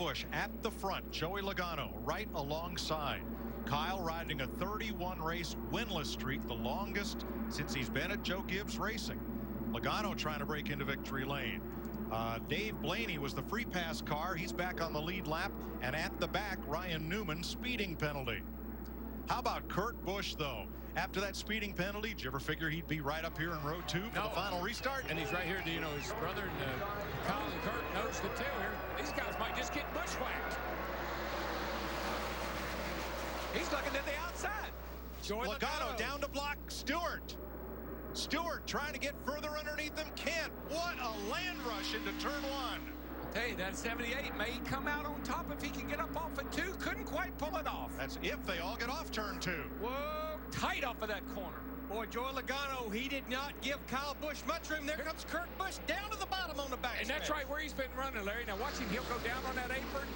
Busch at the front. Joey Logano right alongside. Kyle riding a 31 race winless streak, the longest since he's been at Joe Gibbs Racing. Logano trying to break into victory lane. Dave Blaney was the free pass car. He's back on the lead lap, and at the back, Ryan Newman, speeding penalty. How about Kurt Busch, though? After that speeding penalty, did you ever figure he'd be right up here in row 2 for the final restart? And he's right here. You know, his brother and Kyle and Kurt knows the tail here. These guys might just get bushwhacked. He's looking to the outside. Logano down to block Stewart. Stewart trying to get further underneath him. Can't. What a land rush into turn 1. Hey, that 78 may come out on top if he can get up off at 2. Couldn't quite pull it off. That's if they all get off turn 2. Whoa, tight off of that corner. Boy, Joey Logano, he did not give Kyle Busch much room. There comes Kurt Busch down to the bottom on the back. And that's right where he's been running, Larry. Now watch him. He'll go down on that apron.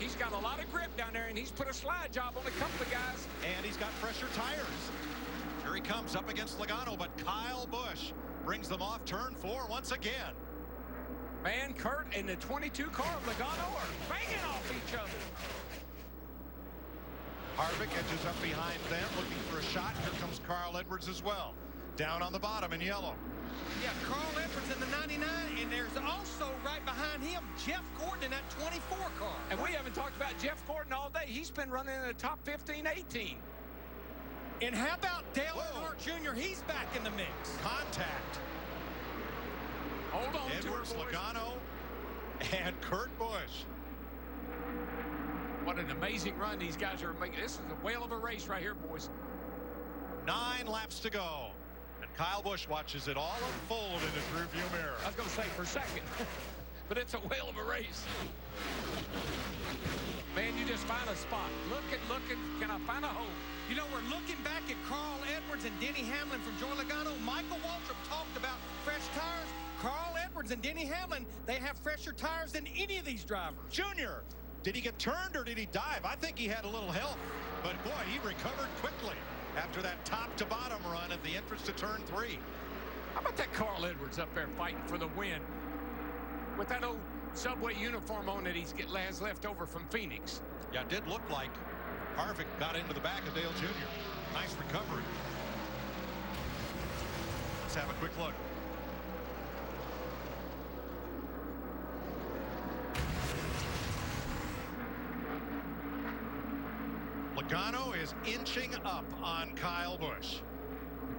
He's got a lot of grip down there, and he's put a slide job on a couple of guys. And he's got fresher tires. Here he comes up against Logano, but Kyle Busch brings them off turn 4 once again. Man, Kurt and the 22 car of Logano are banging off each other. Harvick edges up behind them, looking for a shot. Here comes Carl Edwards as well. Down on the bottom in yellow. Yeah, Carl Edwards in the 99, and there's also right behind him Jeff Gordon in that 24 car. And we haven't talked about Jeff Gordon all day. He's been running in the top 15, 18. And how about Dale Earnhardt Jr.? He's back in the mix. Contact. Hold on Edwards, to her, boys. Logano, and Kurt Busch. What an amazing run these guys are making. This is a whale of a race right here, boys. 9 laps to go. And Kyle Busch watches it all unfold in his rearview mirror. I was going to say for a second, but it's a whale of a race. Man, you just find a spot. Looking. Can I find a hole? You know, we're looking back at Carl Edwards and Denny Hamlin from Joey Logano. Michael Waltrip talked about fresh tires. Carl Edwards and Denny Hamlin, they have fresher tires than any of these drivers. Junior, did he get turned or did he dive? I think he had a little help, but boy, he recovered quickly after that top to bottom run at the entrance to turn 3. How about that Carl Edwards up there fighting for the win with that old Subway uniform on that he has left over from Phoenix? Yeah, it did look like Harvick got into the back of Dale Jr. Nice recovery. Let's have a quick look. Logano is inching up on Kyle Busch.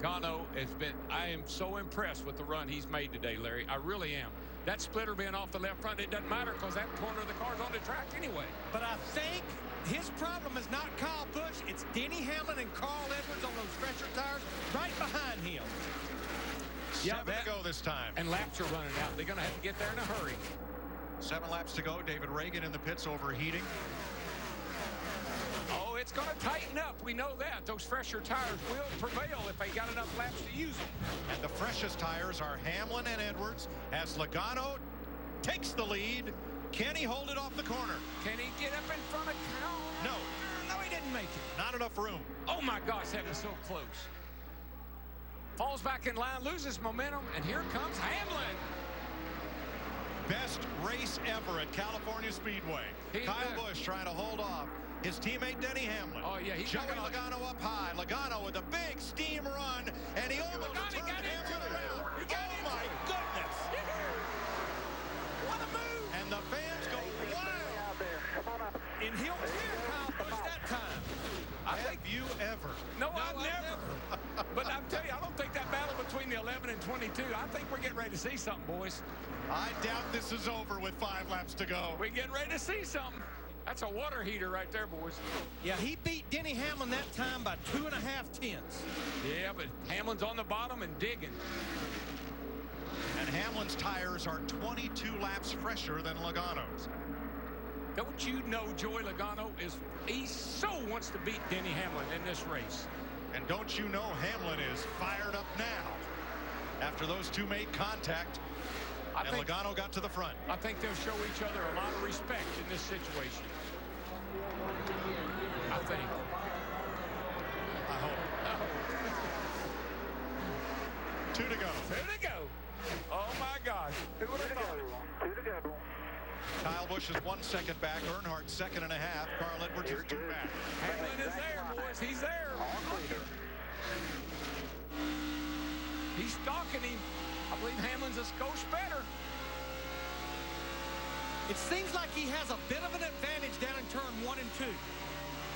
Logano has been, I am so impressed with the run he's made today, Larry. I really am. That splitter being off the left front, it doesn't matter because that corner of the car's on the track anyway. But I think his problem is not Kyle Busch. It's Denny Hamlin and Carl Edwards on those fresher tires right behind him. 7 to go this time. And laps are running out. They're going to have to get there in a hurry. 7 laps to go. David Reagan in the pits overheating. Oh, it's going to tighten up. We know that. Those fresher tires will prevail if they got enough laps to use them. And the freshest tires are Hamlin and Edwards as Logano takes the lead. Can he hold it off the corner? Can he get up in front of Kyle? No. No, he didn't make it. Not enough room. Oh, my gosh, that was so close. Falls back in line, loses momentum, and here comes Hamlin. Best race ever at California Speedway. Kyle Busch trying to hold off his teammate Denny Hamlin. Oh, yeah. Joey Logano up high. Logano with a big steam run, and he almost turned Hamlin around. Oh, my goodness. What a move. And the fans go wild. And he'll cheer Kyle Busch that time. Have you ever? No, I've never. But I'm telling you, I don't think that battle between the 11 and 22, I think we're getting ready to see something, boys. I doubt this is over with 5 laps to go. We're getting ready to see something. That's a water heater right there, boys. Yeah, he beat Denny Hamlin that time by 2.5 tenths. Yeah, but Hamlin's on the bottom and digging. And Hamlin's tires are 22 laps fresher than Logano's. Don't you know Joey Logano he so wants to beat Denny Hamlin in this race. And don't you know Hamlin is fired up now after those two made contact. And Logano got to the front. I think they'll show each other a lot of respect in this situation. I think. I hope. 2 to go. 2 to go. Oh, my gosh. Who would have thought? 2 to go. Kyle Busch is 1 second back. Earnhardt 2.5. Carl Edwards is 2 back. Hamlin is there, boys. He's there. He's stalking him. I believe Hamlin's a skosh better. It seems like he has a bit of an advantage down in turn 1 and 2.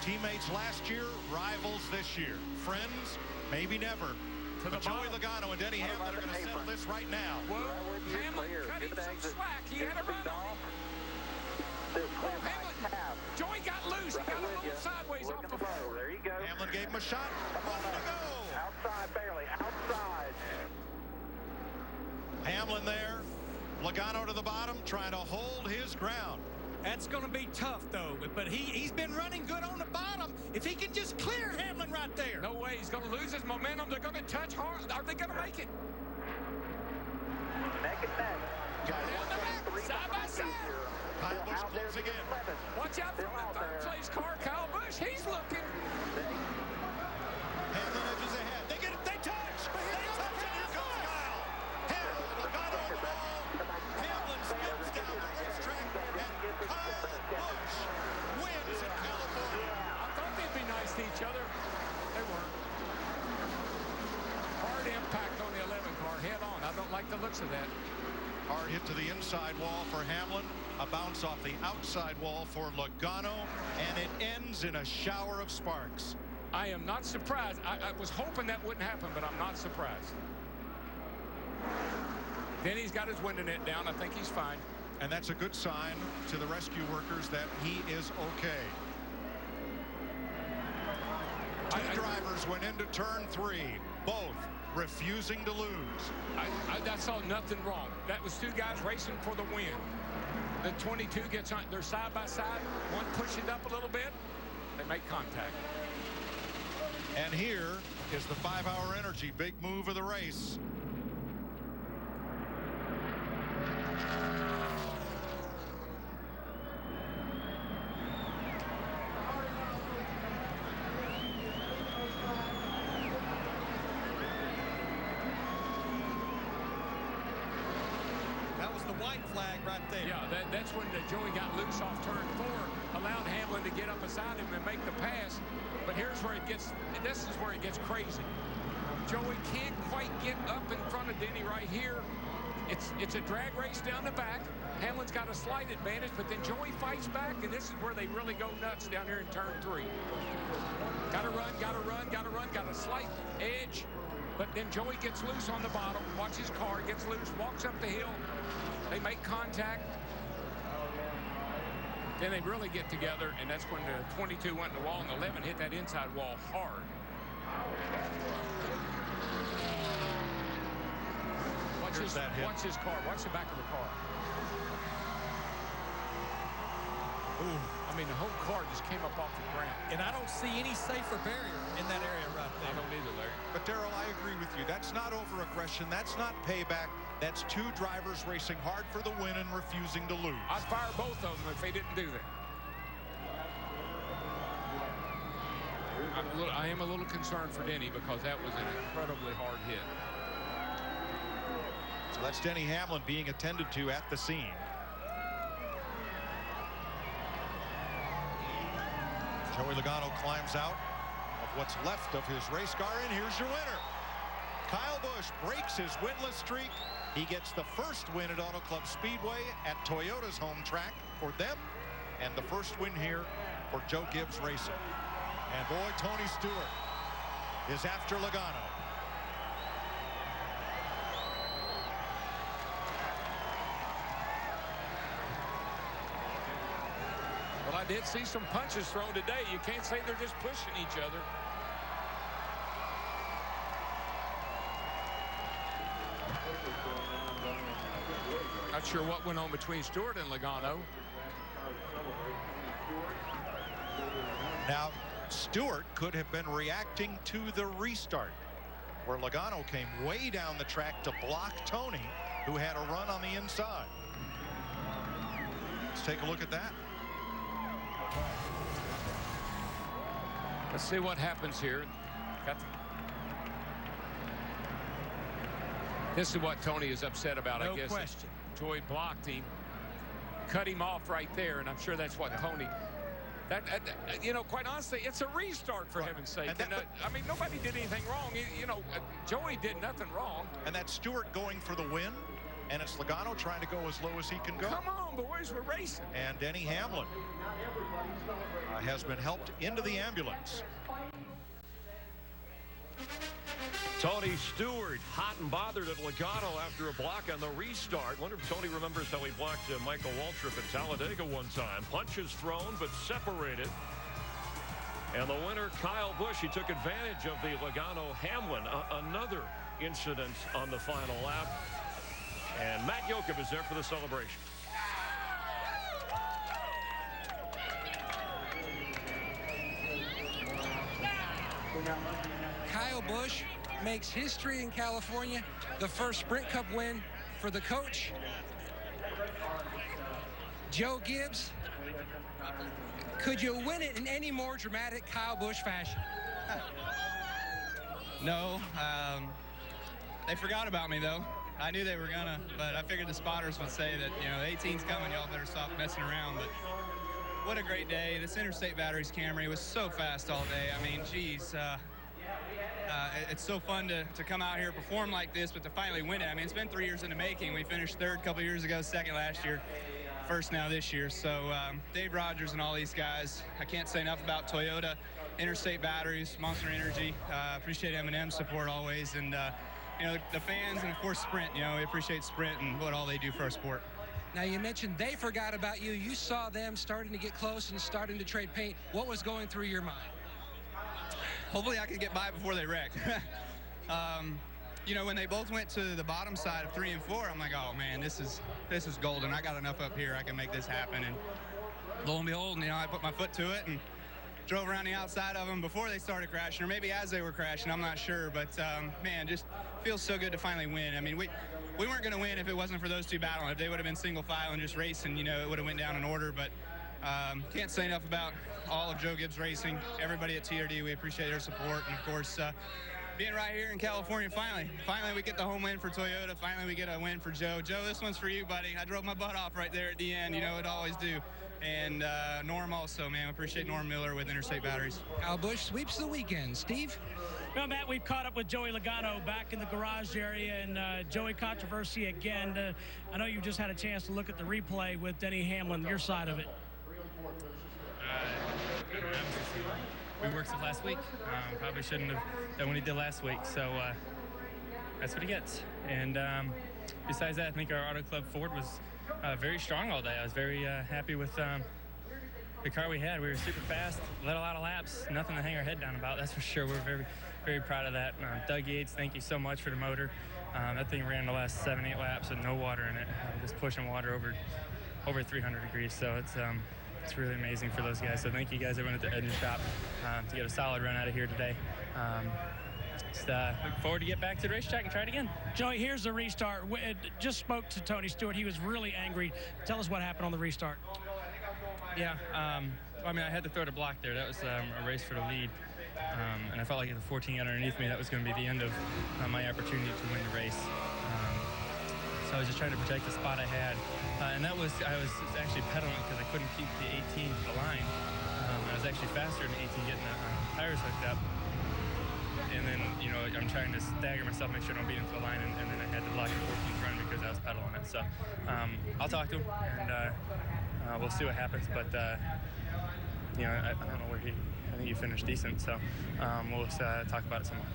Teammates last year, rivals this year. Friends, maybe never. But Joey Logano and Denny Hamlin are going to settle this right now. Well, Hamlin cut him some slack. He had a run on him. Oh, Hamlin. Joey got loose. He got a little sideways off the floor. There you go. Hamlin gave him a shot. 1 to go. Outside, barely. Outside. Hamlin there. Logano to the bottom, trying to hold his ground. That's going to be tough, though. But he's been running good on the bottom. If he can just clear Hamlin right there. No way. He's going to lose his momentum. They're going to touch hard. Are they going to make it? Neck and neck. Down the back, side by side. Kyle Busch closing in. Watch out for the third place car, Kyle Busch. He's looking. Hamlin edges ahead. They touch. They touch, and here comes Kyle. Hamlin, Logano on the wall. Hamlin spins down the racetrack, and Kyle Busch wins in California. I thought they'd be nice to each other. They weren't. Hard impact on the 11 car, head on. I don't like the looks of that. Hard hit to the inside wall for Hamlin. A bounce off the outside wall for Logano, and it ends in a shower of sparks. I am not surprised. I was hoping that wouldn't happen, but I'm not surprised. Denny's got his window net down. I think he's fine. And that's a good sign to the rescue workers that he is okay. Two drivers went into turn 3, both refusing to lose. I saw nothing wrong. That was 2 guys racing for the win. The 22 gets on. They're side by side. One pushes up a little bit. They make contact. And here is the 5-hour energy. Big move of the race. That was the white flag right there. Yeah, that's when Joey got loose off turn 4, allowed Hamlin to get up beside him and make the pass. But here's where it gets, this is where it gets crazy. Joey can't quite get up in front of Denny right here. It's a drag race down the back. Hamlin's got a slight advantage, but then Joey fights back, and this is where they really go nuts down here in turn 3. Got to run, got to run, got to run, got a slight edge. But then Joey gets loose on the bottom, watch his car, gets loose, walks up the hill. They make contact. Then they really get together, and that's when the 22 went in the wall and the 11 hit that inside wall hard. Watch his car. Watch the back of the car. Ooh, I mean, the whole car just came up off the ground. And I don't see any safer barrier in that area right there. I don't either, Larry. But, Darrell, I agree with you. That's not over-aggression. That's not payback. That's 2 drivers racing hard for the win and refusing to lose. I'd fire both of them if they didn't do that. I am a little concerned for Denny because that was an incredibly hard hit. So that's Denny Hamlin being attended to at the scene. Joey Logano climbs out of what's left of his race car, and here's your winner. Kyle Busch breaks his winless streak. He gets the first win at Auto Club Speedway at Toyota's home track for them, and the first win here for Joe Gibbs Racing. And boy, Tony Stewart is after Logano. Well, I did see some punches thrown today. You can't say they're just pushing each other. Not sure what went on between Stewart and Logano. Now, Stewart could have been reacting to the restart, where Logano came way down the track to block Tony, who had a run on the inside. Let's take a look at that. Let's see what happens here. This is what Tony is upset about, I guess. No question. Joey blocked him. cut him off right there, and I'm sure that's what Tony. You know, quite honestly, it's a restart for heaven's sake. I mean, nobody did anything wrong. You know, Joey did nothing wrong. And that's Stewart going for the win, and it's Logano trying to go as low as he can go. Come on, boys, we're racing. And Denny Hamlin has been helped into the ambulance. Tony Stewart hot and bothered at Logano after a block on the restart. Wonder if Tony remembers how he blocked Michael Waltrip at Talladega one time. Punches thrown but separated. And the winner, Kyle Busch, he took advantage of the Logano Hamlin. Another incident on the final lap. And Matt Yoakum is there for the celebration. Kyle Busch makes history in California. The first Sprint Cup win for the coach. Joe Gibbs, could you win it in any more dramatic Kyle Busch fashion? No. They forgot about me, though. I knew they were gonna, but I figured the spotters would say that, you know, 18's coming, y'all better stop messing around. But what a great day. This Interstate Batteries Camry was so fast all day. I mean, geez. It's so fun to come out here, perform like this, but to finally win it. I mean, it's been 3 years in the making. We finished third a couple years ago, second last year, first now this year. So Dave Rogers and all these guys, I can't say enough about Toyota, Interstate Batteries, Monster Energy. Appreciate M&M's support always. And, you know, the fans and, of course, Sprint. You know, we appreciate Sprint and what all they do for our sport. Now, you mentioned they forgot about you. You saw them starting to get close and starting to trade paint. What was going through your mind? Hopefully I could get by before they wreck. You know, when they both went to the bottom side of 3 and 4, I'm like, oh man, this is golden. I got enough up here, I can make this happen. And lo and behold, you know, I put my foot to it and drove around the outside of them before they started crashing, or maybe as they were crashing, I'm not sure. But man, just feels so good to finally win. I mean, we weren't going to win if it wasn't for those two battling. If they would have been single file and just racing, you know, it would have went down in order. But can't say enough about all of Joe Gibbs Racing, everybody at TRD. We appreciate their support, and of course, being right here in California, finally we get the home win for Toyota. Finally we get a win for Joe. Joe, this one's for you, buddy. I drove my butt off right there at the end. You know, it always do. And Norm also, man. Appreciate Norm Miller with Interstate Batteries. Kyle Busch sweeps the weekend. Steve? Well, Matt, we've caught up with Joey Logano back in the garage area, and Joey, controversy again. I know you just had a chance to look at the replay with Denny Hamlin, your side of it. We worked it last week. Probably shouldn't have done what he did last week. So that's what he gets. And besides that, I think our Auto Club Ford was very strong all day. I was very happy with the car we had. We were super fast, led a lot of laps, nothing to hang our head down about, that's for sure. We're very, very proud of that. Doug Yates, thank you so much for the motor. That thing ran the last 7-8 laps with no water in it, just pushing water over 300 degrees. So it's really amazing for those guys. So thank you guys, everyone at the engine shop, to get a solid run out of here today. Just look forward to get back to the racetrack and try it again. Joey, here's the restart. Just spoke to Tony Stewart. He was really angry. Tell us what happened on the restart. Yeah, I mean, I had to throw the block there. That was a race for the lead. And I felt like if the 14 got underneath me, that was going to be the end of my opportunity to win the race. So I was just trying to protect the spot I had. And I was actually pedaling because I couldn't keep the 18 to the line. I was actually faster than 18 getting the tires hooked up. And then, you know, I'm trying to stagger myself, make sure I don't beat into the line, and then I had to block the 14th run because I was pedaling it. So I'll talk to him, and we'll see what happens. But, you know, I don't know where I think he finished decent, so we'll talk about it some more.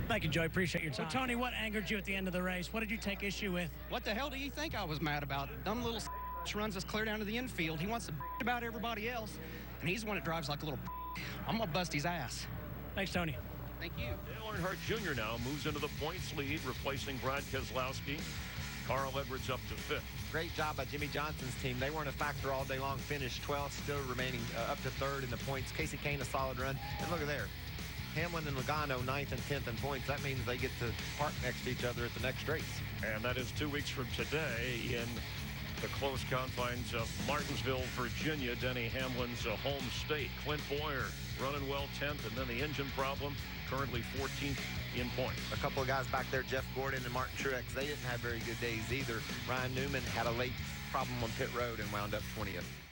Thank you, Joey. Appreciate your time. Well, Tony, what angered you at the end of the race? What did you take issue with? What the hell do you think I was mad about? Dumb little runs us clear down to the infield. He wants to about everybody else, and he's the one that drives like a little. I'm going to bust his ass. Thanks, Tony. Thank you. Dale Earnhardt Jr. now moves into the points lead, replacing Brad Keselowski. Carl Edwards up to 5th. Great job by Jimmy Johnson's team. They weren't a factor all day long. Finished 12th, still remaining up to 3rd in the points. Casey Kane, a solid run. And look at there. Hamlin and Logano 9th and 10th in points. That means they get to park next to each other at the next race. And that is 2 weeks from today in the close confines of Martinsville, Virginia, Denny Hamlin's home state. Clint Boyer running well 10th, and then the engine problem, currently 14th in points. A couple of guys back there, Jeff Gordon and Martin Truex, they didn't have very good days either. Ryan Newman had a late problem on pit road and wound up 20th.